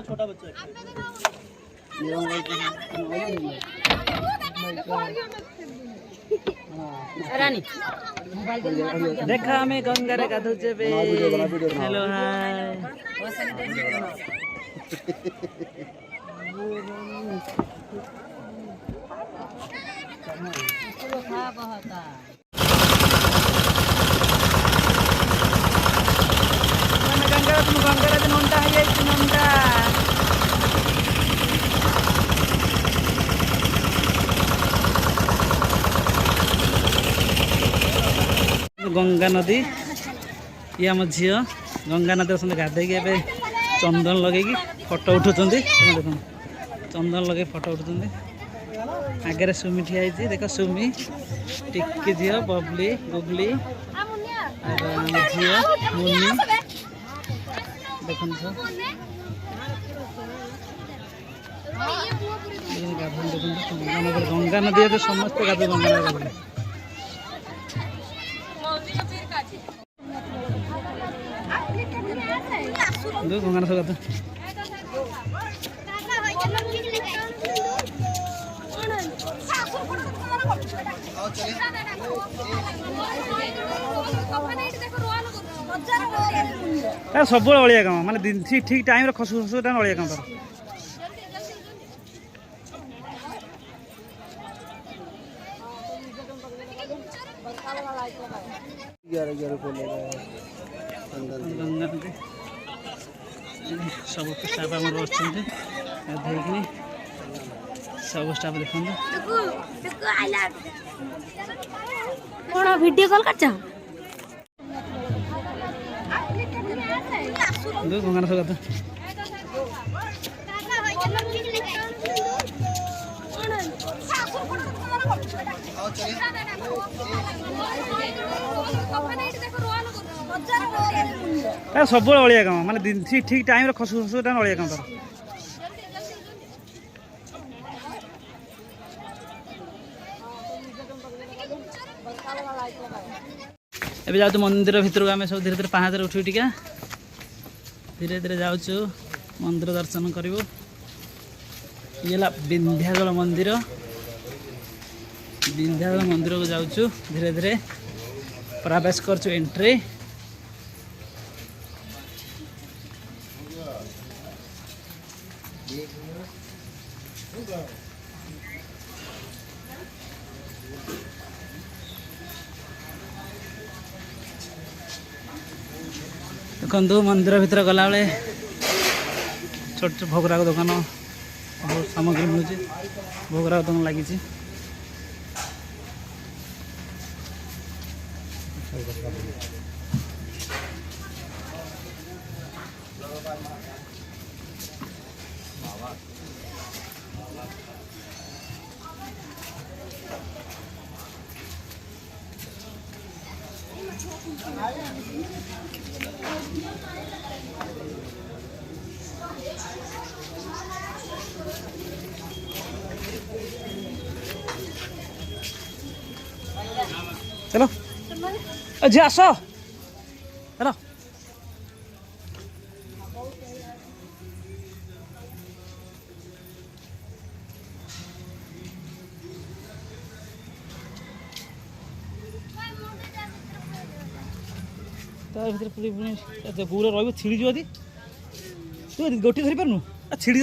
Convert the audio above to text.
छोटा बच्चा रानी देखा हमें गंगा रे गाधुचे बे हेलो हाय गंगा तुम गंगा रे नंटा है नंटा गंगा नदी ये आम झी गंगा नदी आसते गाधे चंदन लगे फोटो उठुंट देख चंदन लगे फोटो उठुंट आगे सुमी ठिया देख सुमी टिक्की झी बबली गुगली झी मुन्नी देख गंगा नदी समस्त गाधे गंगा नदी गंगा सौ सब अलिया काम माने ठीक टाइम खसु खसु अलिया काम सब स्टाफ आम बसुँच सब स्टाफ देखो वीडियो कॉल कर गंगा सौ सब अलिया काम माने ठीक टाइम खसु खसु अलिया काम एबे जाऊ मंदिर भितर आम सब धीरे धीरे पाहाच उठी टिका धीरे धीरे जाऊँ मंदिर दर्शन करूँ ये विंध्याचल मंदिर विंध्याचल मंदिर को जाऊँ धीरे धीरे प्रवेश कर एंट्री देखु मंदिर भीतर गला बेले छोट छोट भोगराग दुकान बहुत सामग्री मिलूँ भोगराग दुकान लगी चलो जी आस हेलो पूरा रही छिड़ी जी तू गोटी धरी पारनु छिड़ी